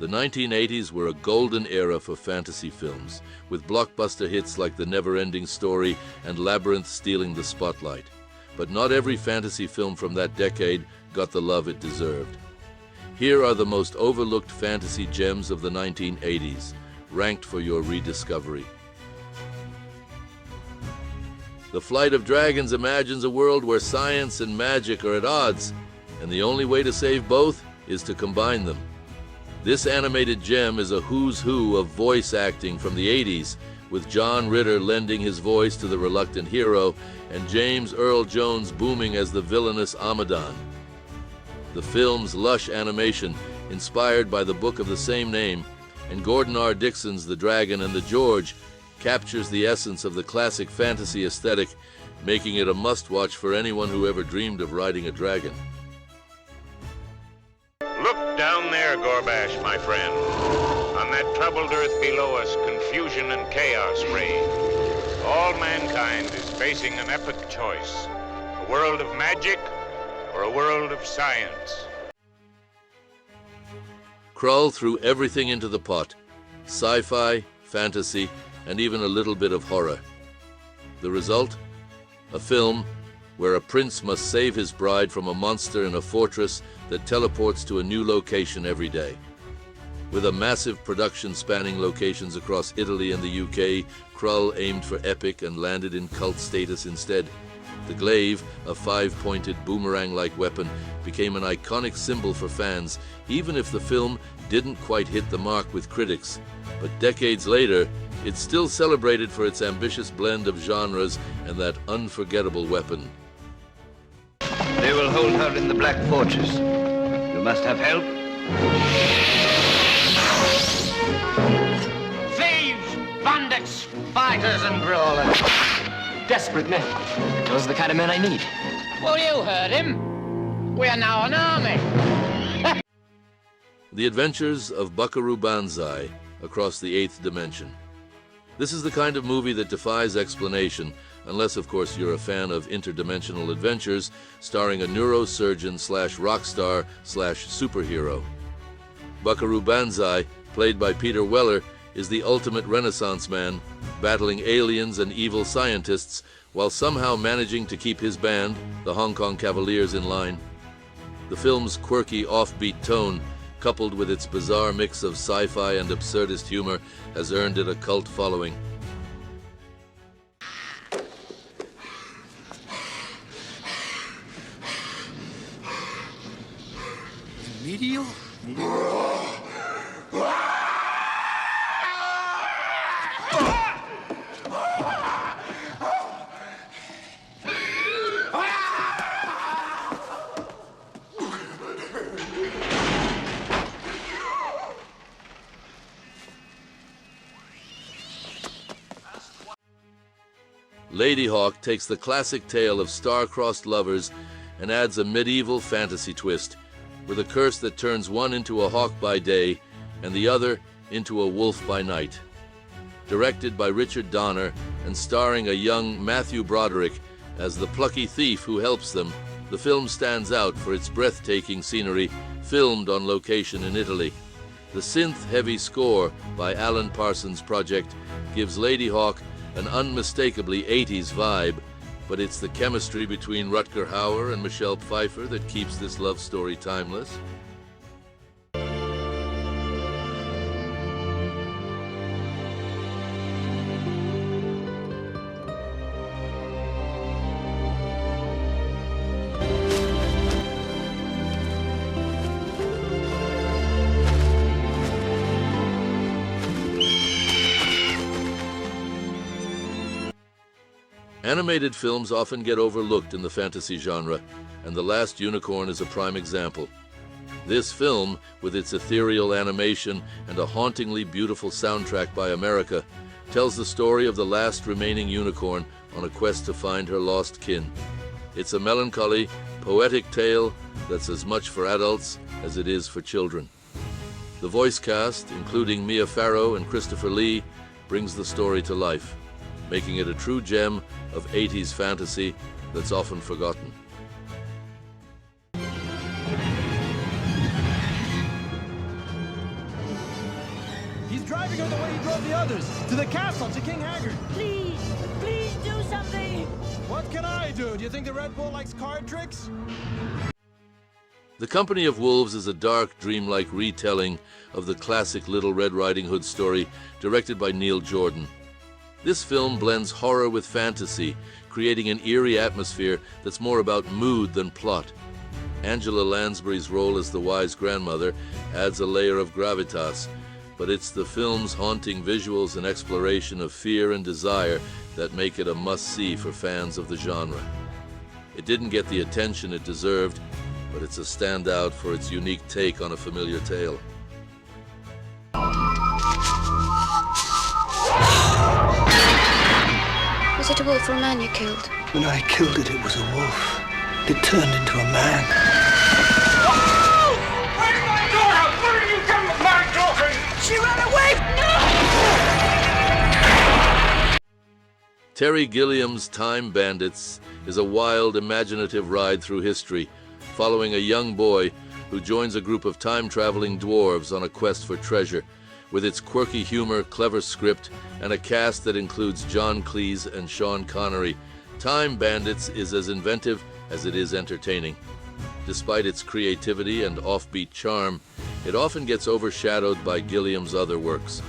The 1980s were a golden era for fantasy films, with blockbuster hits like The Never-Ending Story and Labyrinth stealing the spotlight. But not every fantasy film from that decade got the love it deserved. Here are the most overlooked fantasy gems of the 1980s, ranked for your rediscovery. The Flight of Dragons imagines a world where science and magic are at odds, and the only way to save both is to combine them. This animated gem is a who's who of voice acting from the 80s, with John Ritter lending his voice to the reluctant hero and James Earl Jones booming as the villainous Amadon. The film's lush animation, inspired by the book of the same name, and Gordon R. Dixon's The Dragon and the George, captures the essence of the classic fantasy aesthetic, making it a must-watch for anyone who ever dreamed of riding a dragon. Look down there, Gorbash, my friend. On that troubled earth below us, confusion and chaos reign. All mankind is facing an epic choice. A world of magic or a world of science. Krull threw everything into the pot: sci-fi, fantasy, and even a little bit of horror. The result? A film where a prince must save his bride from a monster in a fortress that teleports to a new location every day. With a massive production spanning locations across Italy and the UK, Krull aimed for epic and landed in cult status instead. The glaive, a 5-pointed boomerang-like weapon, became an iconic symbol for fans, even if the film didn't quite hit the mark with critics. But decades later, it's still celebrated for its ambitious blend of genres and that unforgettable weapon. They will hold her in the Black Fortress. You must have help. Thieves, bandits, fighters and brawlers. Desperate men. Those are the kind of men I need. Well, you heard him. We are now an army. The Adventures of Buckaroo Banzai across the 8th dimension. This is the kind of movie that defies explanation, unless, of course, you're a fan of interdimensional adventures starring a neurosurgeon slash rock star slash superhero. Buckaroo Banzai, played by Peter Weller, is the ultimate Renaissance man, battling aliens and evil scientists while somehow managing to keep his band, the Hong Kong Cavaliers, in line. The film's quirky, offbeat tone, coupled with its bizarre mix of sci-fi and absurdist humor, has earned it a cult following. Medial? Ladyhawke takes the classic tale of star-crossed lovers and adds a medieval fantasy twist, with a curse that turns one into a hawk by day and the other into a wolf by night. Directed by Richard Donner and starring a young Matthew Broderick as the plucky thief who helps them, the film stands out for its breathtaking scenery, filmed on location in Italy. The synth-heavy score by Alan Parsons Project gives Ladyhawke an unmistakably 80s vibe, but it's the chemistry between Rutger Hauer and Michelle Pfeiffer that keeps this love story timeless. Animated films often get overlooked in the fantasy genre, and The Last Unicorn is a prime example. This film, with its ethereal animation and a hauntingly beautiful soundtrack by America, tells the story of the last remaining unicorn on a quest to find her lost kin. It's a melancholy, poetic tale that's as much for adults as it is for children. The voice cast, including Mia Farrow and Christopher Lee, brings the story to life, making it a true gem of 80s fantasy that's often forgotten. He's driving her the way he drove the others. To the castle, to King Haggard. Please, please do something. What can I do? Do you think the Red Bull likes card tricks? The Company of Wolves is a dark, dreamlike retelling of the classic Little Red Riding Hood story, directed by Neil Jordan. This film blends horror with fantasy, creating an eerie atmosphere that's more about mood than plot. Angela Lansbury's role as the wise grandmother adds a layer of gravitas, but it's the film's haunting visuals and exploration of fear and desire that make it a must-see for fans of the genre. It didn't get the attention it deserved, but it's a standout for its unique take on a familiar tale. Was it a wolf or a man you killed? When I killed it, it was a wolf. It turned into a man. Oh! Where's my daughter? Where did you come with my daughter? She ran away! No! Terry Gilliam's Time Bandits is a wild, imaginative ride through history, following a young boy who joins a group of time-traveling dwarves on a quest for treasure. With its quirky humor, clever script, and a cast that includes John Cleese and Sean Connery, Time Bandits is as inventive as it is entertaining. Despite its creativity and offbeat charm, it often gets overshadowed by Gilliam's other works.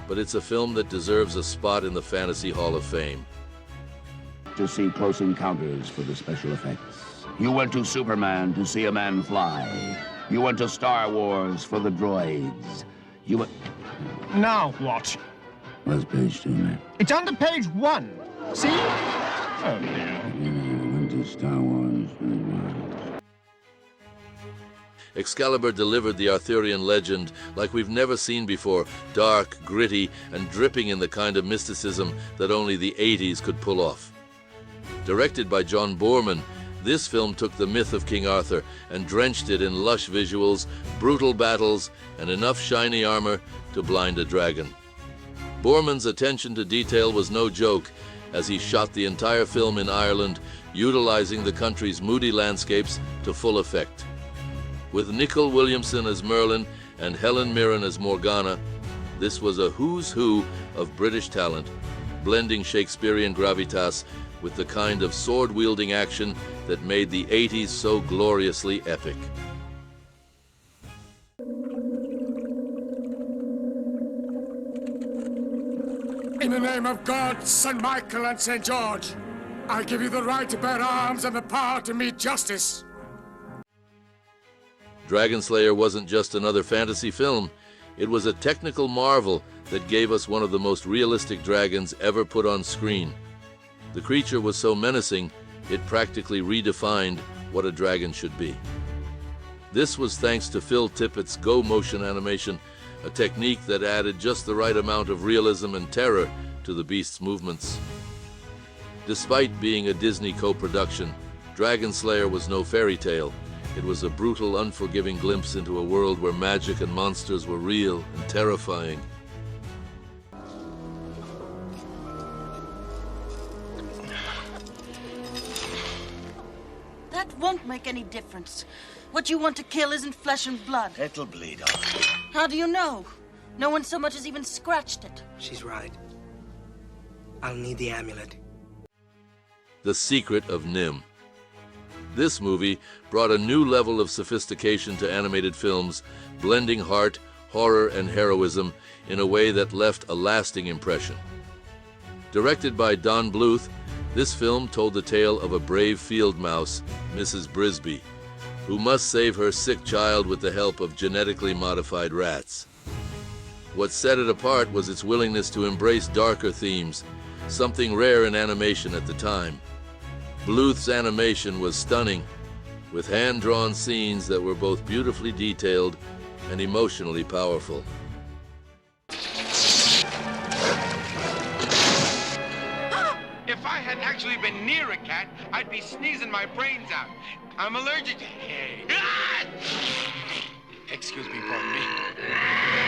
But it's a film that deserves a spot in the Fantasy Hall of Fame. To see Close Encounters for the special effects. You went to Superman to see a man fly. You went to Star Wars for the droids. You went... Now what? What's page 2, man? It's under page 1. See? Oh, dear. Went to Star Wars for the droids. Excalibur delivered the Arthurian legend like we've never seen before, dark, gritty, and dripping in the kind of mysticism that only the 80s could pull off. Directed by John Boorman, this film took the myth of King Arthur and drenched it in lush visuals, brutal battles, and enough shiny armor to blind a dragon. Boorman's attention to detail was no joke, as he shot the entire film in Ireland, utilizing the country's moody landscapes to full effect. With Nicol Williamson as Merlin and Helen Mirren as Morgana, this was a who's who of British talent, blending Shakespearean gravitas with the kind of sword-wielding action that made the 80s so gloriously epic. In the name of God, St. Michael and St. George, I give you the right to bear arms and the power to meet justice. Dragonslayer wasn't just another fantasy film. It was a technical marvel that gave us one of the most realistic dragons ever put on screen. The creature was so menacing, it practically redefined what a dragon should be. This was thanks to Phil Tippett's Go Motion animation, a technique that added just the right amount of realism and terror to the beast's movements. Despite being a Disney co-production, Dragonslayer was no fairy tale. It was a brutal, unforgiving glimpse into a world where magic and monsters were real and terrifying. That won't make any difference. What you want to kill isn't flesh and blood. It'll bleed off. How do you know? No one so much as even scratched it. She's right. I'll need the amulet. The Secret of NIMH. This movie brought a new level of sophistication to animated films, blending heart, horror, and heroism in a way that left a lasting impression. Directed by Don Bluth, this film told the tale of a brave field mouse, Mrs. Brisby, who must save her sick child with the help of genetically modified rats. What set it apart was its willingness to embrace darker themes, something rare in animation at the time. Bluth's animation was stunning, with hand-drawn scenes that were both beautifully detailed and emotionally powerful. If I hadn't actually been near a cat, I'd be sneezing my brains out. I'm allergic to hay. Excuse me, pardon me.